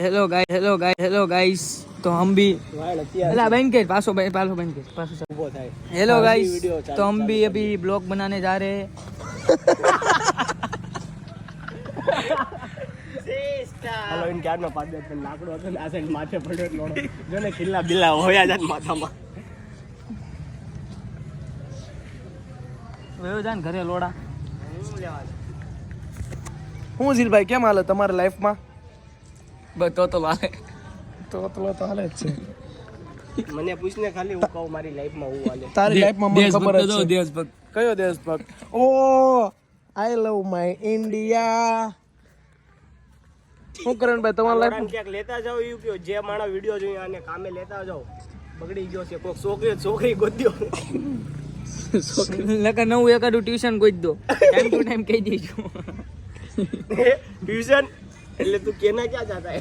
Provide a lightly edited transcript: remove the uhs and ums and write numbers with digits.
Hello guys तो हम भी हेलो गाइस तो हम भी अभी ब्लॉग बनाने जा रहे हैं हेलो इन क्या में 5 मिनट लाकड़ो હતો ને આ સાઈડ માથે પડ્યો એટલો જો ને ખિલ્લા બિલ્લા હોયા જાય માથામાં વયો જાન ઘરે લોડા હું જીલભાઈ કેમ હાલે તમારી લાઈફમાં? બસ તો હાલે તો હાલે જ છે. મને પૂછને ખાલી હું કહું મારી લાઈફમાં હું હાલે તારી લાઈફમાં મને ખબર જ છે. દેશભક્ત કયો દેશભક્ત? ઓ આઈ લવ માય ઇન્ડિયા. હું કરણભાઈ તમારા લાઈફમાં ક્યાંક લેતા જાવ એવું કયો જે માણસ વિડિયો જોઈ આને કામે લેતા જાવ બગડી ગયો છે કોક છોકરી ગોદ્યો લકા નવું એકાદું ટ્યુશન ગોઈ દો ટાઈમ ટુ ટાઈમ કહી દેજો ટ્યુશન એટલે તું કેના ક્યાં જાતા હે